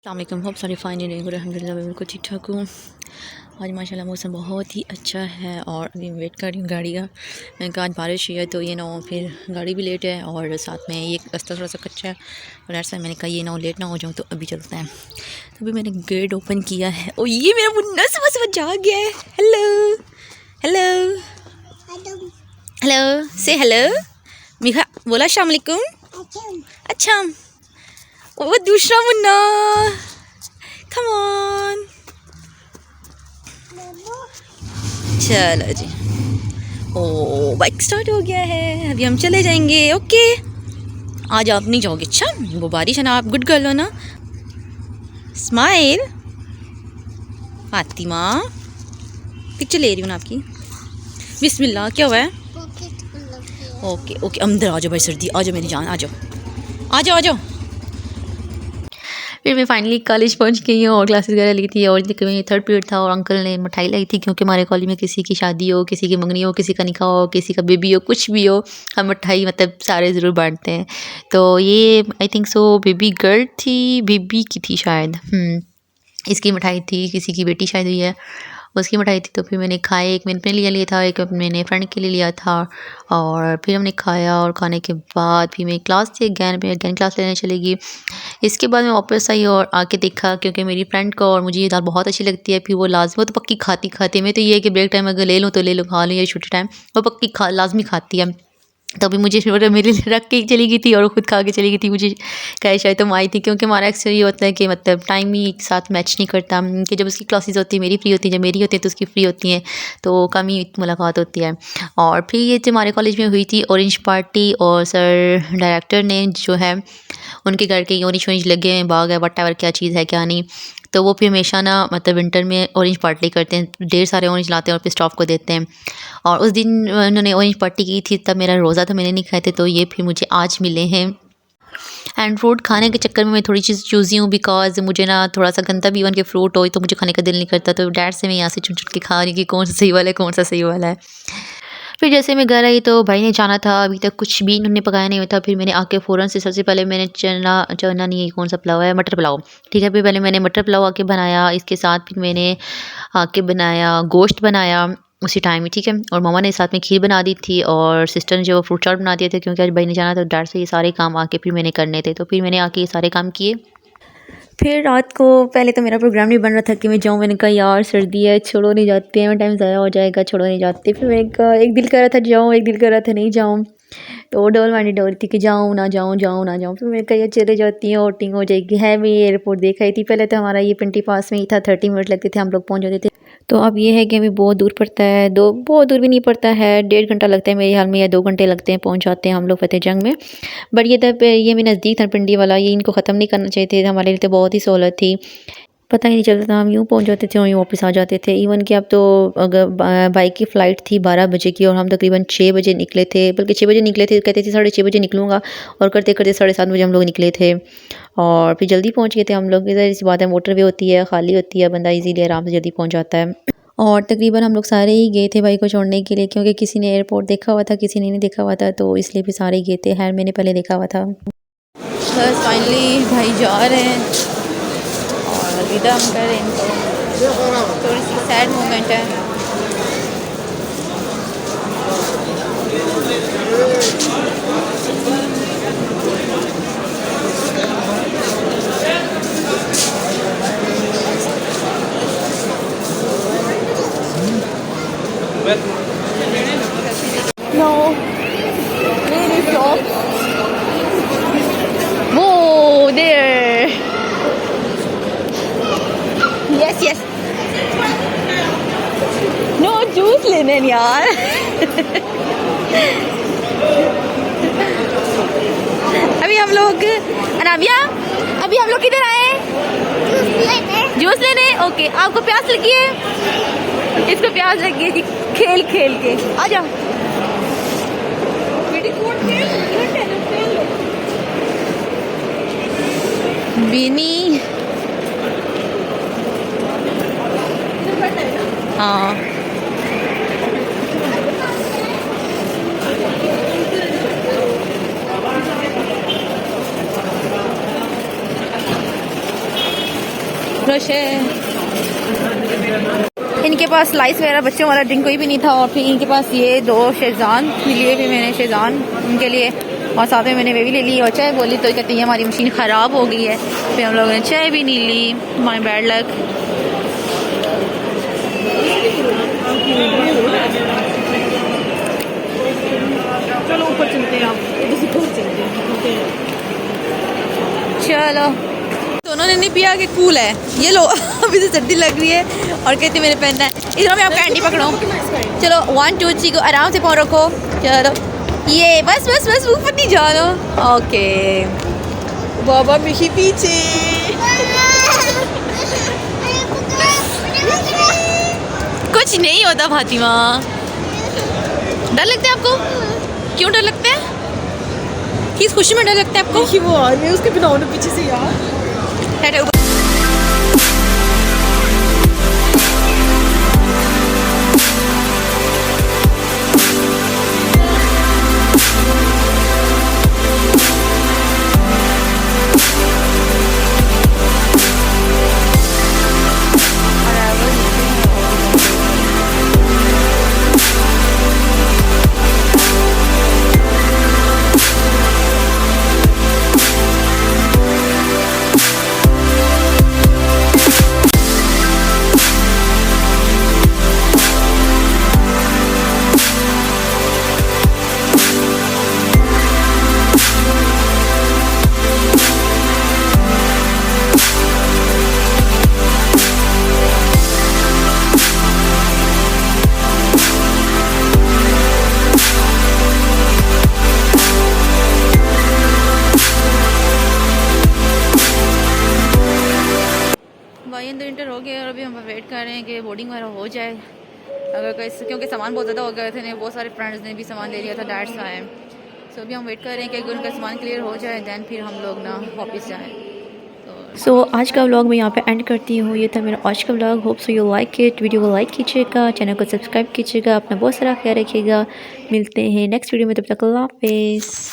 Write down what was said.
अस्सलाम होप सारी फाइन रहेंगे अल्हम्दुलिल्लाह मैं बिल्कुल ठीक ठाक हूँ। आज माशाल्लाह मौसम बहुत ही अच्छा है और अभी वेट कर रही हूँ गाड़ी का। मैंने कहा आज बारिश हुई है तो ये ना हो फिर गाड़ी भी लेट है और साथ में ये रास्ता थोड़ा सा कच्चा है और ऐसा मैंने कहा ये ना हो लेट ना हो जाऊँ तो अभी चलते हैं। तो अभी मैंने गेट ओपन किया है और ये मेरा मुन्ना सुबह सुबह जाग गया है। हेलो हेलो हेलो से हेलो मीठा बोला अस्सलाम वालेकुम। अच्छा वो दूसरा मुन्ना कम ऑन चलो जी। ओ बाइक स्टार्ट हो गया है अभी हम चले जाएंगे। ओके आज आप नहीं जाओगे। अच्छा वो बारिश है ना आप गुड गर्ल हो ना। स्माइल फातिमा पिक्चर ले रही हूँ ना आपकी। बिस्मिल्लाह क्या हुआ है। ओके ओके अंदर आ जाओ भाई सर्दी आ जाओ मेरी जान आ जाओ आ जाओ आ जाओ। फिर मैं फाइनली कॉलेज पहुंच गई हूँ और क्लासेस वगैरह ली थी और तकरीबन थर्ड पीरियड था और अंकल ने मिठाई लाई थी क्योंकि हमारे कॉलेज में किसी की शादी हो किसी की मंगनी हो किसी का निकाह हो किसी का बेबी हो कुछ भी हो हम मिठाई मतलब सारे ज़रूर बांटते हैं। तो ये I think so baby girl थी बेबी की थी शायद इसकी मिठाई थी किसी की बेटी शायद हुई है उसकी मिठाई थी। तो फिर मैंने खाए एक मैंने अपने लिए लिया था एक मैंने फ्रेंड के लिए लिया था और फिर हमने खाया और खाने के बाद फिर मैं क्लास थी अगैन क्लास लेने चलेगी। इसके बाद मैं वापस आई और आके देखा क्योंकि मेरी फ्रेंड को और मुझे ये दाल बहुत अच्छी लगती है फिर वो लाजमी वो तो पक्की खाती मैं तो ये है कि ब्रेक टाइम अगर ले लूँ तो ले लूँ खा लूँ या छुट्टी टाइम वो पक्की लाजमी खाती है। तो अभी मुझे फिर मेरे लिए रख के चली गई थी और खुद खा के चली गई थी। मुझे कहे शायद तुम आई थी क्योंकि हमारा अक्सर ये होता है कि मतलब टाइम ही एक साथ मैच नहीं करता कि जब उसकी क्लासेस होती है मेरी फ्री होती है जब मेरी होती है तो उसकी फ्री होती हैं तो कम ही मुलाकात होती है। और फिर ये जो हमारे कॉलेज में हुई थी ऑरेंज पार्टी और सर डायरेक्टर ने जो है उनके घर के ऑरेंज वरेंज लगे हैं बाग है वट एवर क्या चीज़ है क्या नहीं। तो वो फिर हमेशा ना मतलब विंटर में ऑरेंज पार्टी करते हैं ढेर सारे ऑरेंज लाते हैं और फिर स्टाफ को देते हैं। और उस दिन उन्होंने ऑरेंज पार्टी की थी तब मेरा रोज़ा था मैंने नहीं खाए थे तो ये फिर मुझे आज मिले हैं। एंड फ्रूट खाने के चक्कर में मैं थोड़ी चीज़ चूज़ी हूँ बिकॉज मुझे ना थोड़ा सा गंदा भी इवन के फ्रूट हो तो मुझे खाने का दिल नहीं करता तो डैड से मैं यहाँ से चुन चुन के खा रही कि कौन सा सही वाला है कौन सा सही वाला है। फिर जैसे मैं घर आई तो भाई ने जाना था अभी तक कुछ भी इन्होंने पकाया नहीं हुआ था। फिर मैंने आके फ़ौरन से सबसे पहले मैंने चना नहीं कौन सा पुलाव है मटर पुलाव ठीक है। फिर पहले मैंने मटर पुलाव आके बनाया इसके साथ फिर मैंने आके बनाया गोश्त बनाया उसी टाइम ही ठीक है। और मम्मा ने साथ में खीर बना दी थी और सिस्टर ने जो फ्रूट चाट बना दिए थे क्योंकि आज भाई ने जाना था डर से ये सारे काम आके फिर मैंने करने थे तो फिर मैंने आके ये सारे काम किए। फिर रात को पहले तो मेरा प्रोग्राम नहीं बन रहा था कि मैं जाऊँ मैंने कहा यार सर्दी है छोड़ो नहीं जाते हैं टाइम ज़ाया हो जाएगा छोड़ो नहीं जाते। फिर मैंने कहा एक दिल कर रहा था जाऊँ एक दिल कर रहा था नहीं जाऊँ तो डबल माइंडेड हो रही थी कि जाऊँ ना जाऊँ जाऊँ ना जाऊँ। फिर मैंने कहा यार चले जाती हैं वोटिंग हो जाएगी है मैं ये एयरपोर्ट देखा ही थी पहले तो हमारा ये पिंटी पास में ही था 30 मिनट लगते थे हम लोग पहुँच जाते थे। तो अब ये है कि हमें बहुत दूर पड़ता है बहुत दूर भी नहीं पड़ता है 1.5 घंटा लगता है मेरे हाल में या 2 घंटे लगते हैं पहुंच जाते हैं हम लोग फतेह जंग में। बट ये मेरे नज़दीक था पिंडी वाला ये इनको ख़त्म नहीं करना चाहिए थे हमारे लिए तो बहुत ही सहूलत थी पता ही नहीं चलता था हम यूँ पहुंच जाते थे और यूँ वापस आ जाते थे। इवन कि अब तो अगर बाइक की फ़्लाइट थी 12 बजे की और हम तकरीबन 6 बजे निकले थे बल्कि 6 बजे निकले थे कहते थे 6:30 बजे निकलूँगा और करते करते 7:30 बजे हम लोग निकले थे और फिर जल्दी पहुँच गए थे हम लोग। इधर इसी बात है मोटरवे होती है खाली होती है बंदा इजीली आराम से जल्दी पहुँच जाता है। और तकरीबन हम लोग सारे ही गए थे भाई को छोड़ने के लिए क्योंकि किसी ने एयरपोर्ट देखा हुआ था किसी ने नहीं देखा हुआ था तो इसलिए भी सारे गए थे। खैर मैंने पहले देखा हुआ था। बस फाइनली भाई जा रहे हैं और विदा हम कर रहे हैं इनको थोड़ी सी सैड मोमेंट है। No, where is your? Whoa, there. Yes, yes. No, juice लेने हैं यार। अभी हम लोग अनाबिया अभी हम लोग किधर आए हैं जूस लेने। ओके आपको प्यास लगी है इसको प्यास लगी है खेल खेल के आ जाओ। बीनी हाँ रश है। इनके पास स्लाइस वगैरह बच्चों वाला ड्रिंक कोई भी नहीं था और फिर इनके पास ये 2 शेज़ान लिए भी मैंने शेज़ान उनके लिए और साथ में मैंने वे भी ले ली और चाय बोली तो कहती है हमारी मशीन ख़राब हो गई है। फिर हम लोगों ने चाय भी नहीं ली, हमारे बैड लक। चलो ऊपर चलते हैं, आप चलो दोनों ने नहीं पिया कि कूल है ये लो अभी से सर्दी लग रही है और कहती मैंने पहनना है। इधर मैं आप कैंडी पकड़ो। चलो 1 2 3 को आराम से पाँव रखो। चलो ये बस बस बस ऊपर नहीं जानो। ओके बाबा मिशी पीछे। कुछ नहीं होता फातिमा। डर लगता है आपको? क्यों डर लगता है? किस खुशी में डर लगता है आपको? वो आ रही है उसके बिना पीछे से यार। भाई अंदर इंटर हो गया और अभी हम वेट कर रहे हैं कि बोर्डिंग वगैरह हो जाए। अगर कैसे क्योंकि सामान बहुत ज़्यादा हो गए थे, बहुत सारे फ्रेंड्स ने भी सामान ले लिया था डैड्स का है। सो अभी हम वेट कर रहे हैं कि अगर उनका सामान क्लियर हो जाए दैन फिर हम लोग ना वापस जाएँ। सो आज का व्लॉग मैं यहाँ पे एंड करती हूँ। ये था मेरा आज का vlog. Hope so you like it. Video को लाइक कीजिएगा, चैनल को सब्सक्राइब कीजिएगा, अपना बहुत सारा ख्याल रखिएगा। मिलते हैं नेक्स्ट वीडियो में, तब तक अल्लाह हाफिज़।